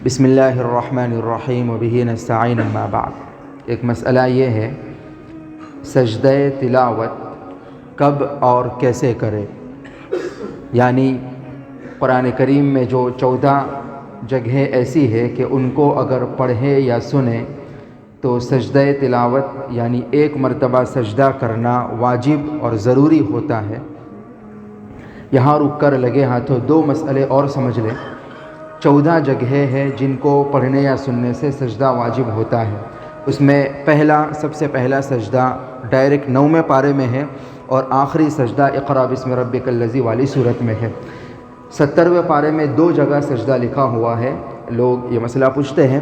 بسم اللہ الرحمن الرحیم وبہ نستعین اما بعد۔ ایک مسئلہ یہ ہے سجدہ تلاوت کب اور کیسے کرے، یعنی قرآن کریم میں جو 14 جگہیں ایسی ہے کہ ان کو اگر پڑھے یا سنے تو سجدہ تلاوت یعنی ایک مرتبہ سجدہ کرنا واجب اور ضروری ہوتا ہے۔ یہاں رک کر لگے ہاتھوں دو مسئلے اور سمجھ لیں۔ 14 جگہیں ہیں جن کو پڑھنے یا سننے سے سجدہ واجب ہوتا ہے۔ اس میں سب سے پہلا سجدہ ڈائریکٹ 9ویں پارے میں ہے اور آخری سجدہ اقرأ بسم ربک الذی والی صورت میں ہے۔ 70ویں پارے میں 2 جگہ سجدہ لکھا ہوا ہے۔ لوگ یہ مسئلہ پوچھتے ہیں،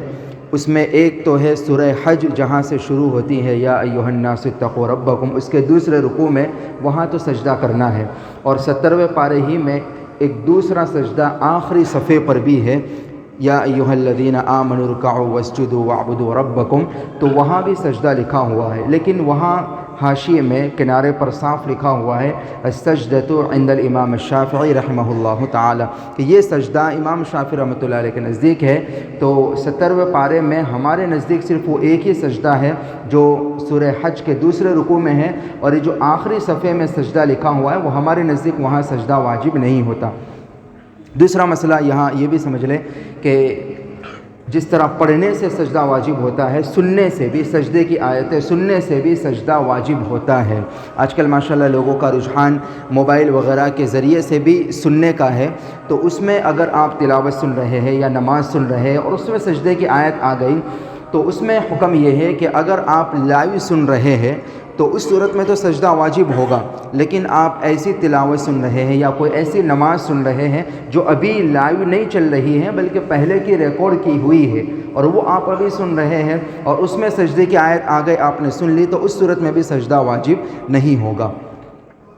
اس میں ایک تو ہے سورہ حج جہاں سے شروع ہوتی ہے یا ایھا الناس اتقوا ربکم، اس کے دوسرے رکوع میں وہاں تو سجدہ کرنا ہے، اور 70ویں پارے ہی میں ایک دوسرا سجدہ آخری صفحے پر بھی ہے یا ایھا الذین آمنوا ارکعوا واسجدوا واعبدوا ربکم، تو وہاں بھی سجدہ لکھا ہوا ہے، لیکن وہاں حاشیے میں کنارے پر صاف لکھا ہوا ہے السجدۃ عند الامام الشافعی رحمہ اللہ تعالی، کہ یہ سجدہ امام شافعی رحمۃ اللہ علیہ کے نزدیک ہے۔ تو 70ویں پارے میں ہمارے نزدیک صرف وہ ایک ہی سجدہ ہے جو سورہ حج کے دوسرے رکوع میں ہے، اور یہ جو آخری صفحے میں سجدہ لکھا ہوا ہے وہ ہمارے نزدیک وہاں سجدہ واجب نہیں ہوتا۔ دوسرا مسئلہ یہاں یہ بھی سمجھ لیں کہ جس طرح پڑھنے سے سجدہ واجب ہوتا ہے، سننے سے بھی سجدے کی آیتیں سننے سے بھی سجدہ واجب ہوتا ہے۔ آج کل ماشاءاللہ لوگوں کا رجحان موبائل وغیرہ کے ذریعے سے بھی سننے کا ہے، تو اس میں اگر آپ تلاوت سن رہے ہیں یا نماز سن رہے ہیں اور اس میں سجدے کی آیت آ گئی تو اس میں حکم یہ ہے کہ اگر آپ لائیو سن رہے ہیں تو اس صورت میں تو سجدہ واجب ہوگا، لیکن آپ ایسی تلاوت سن رہے ہیں یا کوئی ایسی نماز سن رہے ہیں جو ابھی لائیو نہیں چل رہی ہے بلکہ پہلے کی ریکارڈ کی ہوئی ہے اور وہ آپ ابھی سن رہے ہیں اور اس میں سجدے کی آیت آ گئی، آپ نے سن لی، تو اس صورت میں بھی سجدہ واجب نہیں ہوگا۔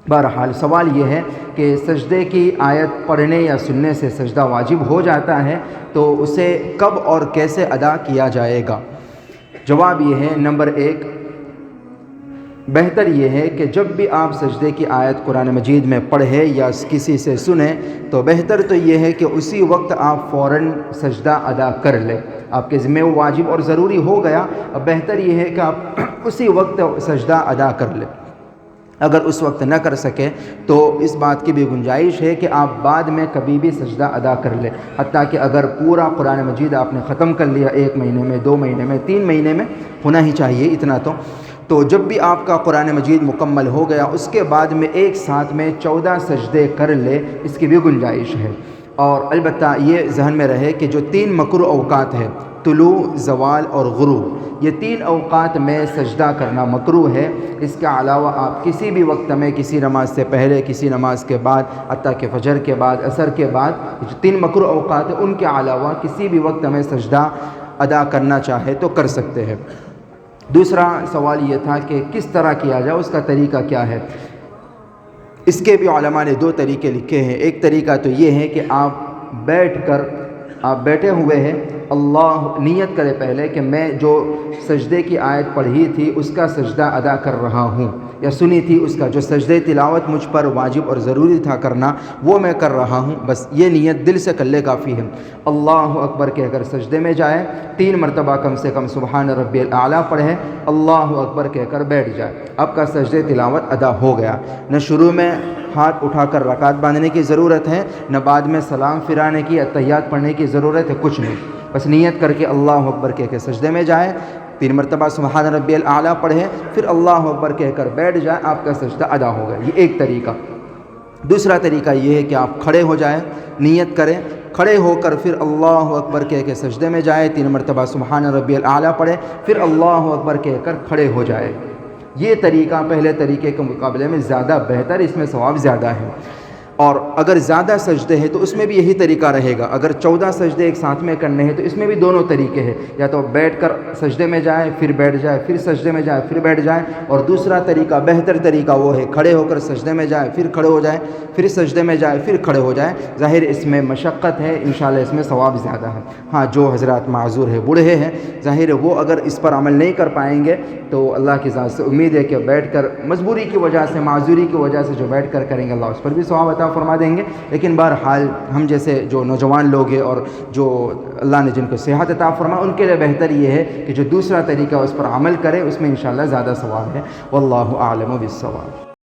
بہرحال سوال یہ ہے کہ سجدے کی آیت پڑھنے یا سننے سے سجدہ واجب ہو جاتا ہے تو اسے کب اور کیسے ادا کیا جائے گا؟ جواب یہ ہے، نمبر 1، بہتر یہ ہے کہ جب بھی آپ سجدے کی آیت قرآن مجید میں پڑھیں یا کسی سے سنیں تو بہتر تو یہ ہے کہ اسی وقت آپ فوراً سجدہ ادا کر لیں۔ آپ کے ذمہ وہ واجب اور ضروری ہو گیا، اب بہتر یہ ہے کہ آپ اسی وقت سجدہ ادا کر لیں۔ اگر اس وقت نہ کر سکیں تو اس بات کی بھی گنجائش ہے کہ آپ بعد میں کبھی بھی سجدہ ادا کر لیں، حتیٰ کہ اگر پورا قرآن مجید آپ نے ختم کر لیا 1 مہینے میں، 2 مہینے میں، 3 مہینے میں، ہونا ہی چاہیے اتنا تو جب بھی آپ کا قرآن مجید مکمل ہو گیا اس کے بعد میں ایک ساتھ میں 14 سجدے کر لے، اس کی بھی گنجائش ہے۔ اور البتہ یہ ذہن میں رہے کہ جو 3 مکروہ اوقات ہیں، طلوع، زوال اور غروب، یہ 3 اوقات میں سجدہ کرنا مکروہ ہے۔ اس کے علاوہ آپ کسی بھی وقت میں، کسی نماز سے پہلے، کسی نماز کے بعد، حتیٰ کہ فجر کے بعد، عصر کے بعد، جو 3 مکروہ اوقات ہیں ان کے علاوہ کسی بھی وقت میں سجدہ ادا کرنا چاہے تو کر سکتے ہیں۔ دوسرا سوال یہ تھا کہ کس طرح کیا جائے، اس کا طریقہ کیا ہے؟ اس کے بھی علماء نے 2 طریقے لکھے ہیں۔ ایک طریقہ تو یہ ہے کہ آپ بیٹھے ہوئے ہیں، اللہ نیت کرے پہلے کہ میں جو سجدے کی آیت پڑھی تھی اس کا سجدہ ادا کر رہا ہوں، یا سنی تھی اس کا جو سجدے تلاوت مجھ پر واجب اور ضروری تھا کرنا وہ میں کر رہا ہوں، بس یہ نیت دل سے کر لے کافی ہے۔ اللہ اکبر کہہ کر سجدے میں جائے، 3 مرتبہ کم سے کم سبحان ربی الاعلیٰ پڑھے، اللہ اکبر کہہ کر بیٹھ جائے، آپ کا سجدے تلاوت ادا ہو گیا۔ نہ شروع میں ہاتھ اٹھا کر رکعت باندھنے کی ضرورت ہے، نہ بعد میں سلام پھرانے کی، اتحیات پڑھنے کی ضرورت ہے، کچھ نہیں، بس نیت کر کے اللہ اکبر کہہ کے سجدے میں جائے، 3 مرتبہ سبحان ربی الاعلیٰ پڑھے، پھر اللہ اکبر کہہ کر بیٹھ جائے، آپ کا سجدہ ادا ہو گیا۔ یہ ایک طریقہ۔ دوسرا طریقہ یہ ہے کہ آپ کھڑے ہو جائیں، نیت کریں، کھڑے ہو کر پھر اللہ اکبر کہہ کے سجدے میں جائے، 3 مرتبہ سبحان ربی الاعلیٰ پڑھے، پھر اللہ اکبر کہہ کر کھڑے ہو جائے۔ یہ طریقہ پہلے طریقے کے مقابلے میں زیادہ بہتر، اس میں ثواب زیادہ ہے۔ اور اگر زیادہ سجدے ہیں تو اس میں بھی یہی طریقہ رہے گا۔ اگر 14 سجدے ایک ساتھ میں کرنے ہیں تو اس میں بھی دونوں طریقے ہیں، یا تو بیٹھ کر سجدے میں جائے پھر بیٹھ جائے، پھر سجدے میں جائے پھر بیٹھ جائے، اور دوسرا طریقہ بہتر طریقہ وہ ہے کھڑے ہو کر سجدے میں جائے پھر کھڑے ہو جائے، پھر سجدے میں جائے پھر کھڑے ہو جائے۔ ظاہر اس میں مشقت ہے، انشاءاللہ اس میں ثواب زیادہ ہے۔ ہاں، جو حضرات معذور ہے، بوڑھے ہیں، ظاہر ہے وہ اگر اس پر عمل نہیں کر پائیں گے تو اللہ کی ذات سے امید ہے کہ بیٹھ کر، مجبوری کی وجہ سے، معذوری کی وجہ سے جو بیٹھ کر کریں گے، اللہ اس پر بھی ثواب عطا عطا فرما دیں گے. لیکن بہرحال ہم جیسے جو نوجوان لوگ ہیں اور جو اللہ نے جن کو صحت عطا فرما ان کے لیے بہتر یہ ہے کہ جو دوسرا طریقہ اس پر عمل کرے اس میں انشاءاللہ زیادہ ثواب ہے. واللہ اعلم بالصواب.